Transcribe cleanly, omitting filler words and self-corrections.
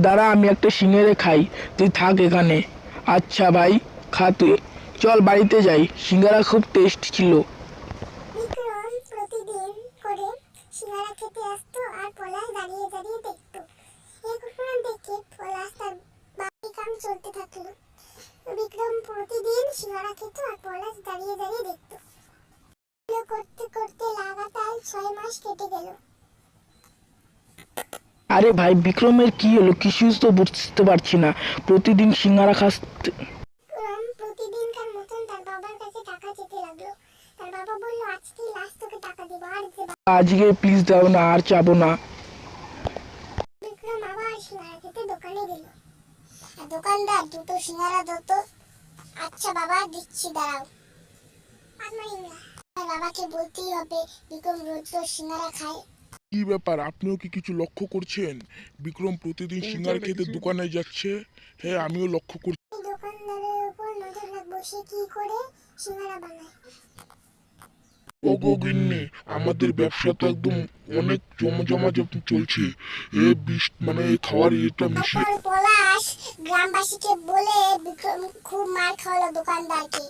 দাঁড়া, আমি একটা সিঙ্গারে খাই, তুই থাক এখানে। আচ্ছা ভাই, খা তুই। চল বাড়িতে যাই, সিঙ্গারা খুব টেস্ট ছিল। বিক্রম প্রতিদিন করে সিঙ্গারা খেতে আসতো আর পলাশ দাঁড়িয়ে দাঁড়িয়ে দেখতো। এই ঘটনা দেখে পলাশ তার বাকি কাম চলতে থাকলো। বিক্রম প্রতিদিন সিঙ্গারা খেত আর পলাশ দাঁড়িয়ে দাঁড়িয়ে দেখতো। এগুলো করতে করতে লাগাতার 6 মাস কেটে গেল। আরে ভাই, বিক্রমের কি হলো? কিছুই তো বুঝতে পারছি না। প্রতিদিন সিঙ্গারা খাস। বিক্রম প্রতিদিনকার মতন তার বাবার কাছে টাকা চেতে লাগলো। তার বাবা বলল, আজকে লাস্ট তোকে টাকা দিব, আর দেব। আজকে প্লিজ দাও না, আর চাবো না। বিক্রম আবার সিঙ্গারা খেতে দোকানে গেল। আর দোকানদার, দুটো সিঙ্গারা দাও তো। আচ্ছা বাবা, দিচ্ছি, দাঁড়াও। আর বাবাকে বলতেই হবে বিক্রম রোজ রোজ সিঙ্গারা খায়। কি ব্যাপার, আপনিও কি কিছু লক্ষ্য করছেন? বিক্রম প্রতিদিন সিঙ্গারা খেতে দোকানে যাচ্ছে। হ্যাঁ, আমিও লক্ষ্য করছি। এই দোকানদারের উপর নজর রাখবো, সে কি করে সিঙ্গারা বানায়। ওগো গিন্নি, আমাদের ব্যবসা তো একদম অনেক জমজমা চলছে। মানে এই খাওয়ার ইয়েটা মিশিয়ে। তারপর পলাশ গ্রামবাসীকে বলে বিক্রম খুব মার খাওয়ালো দোকানদারকে।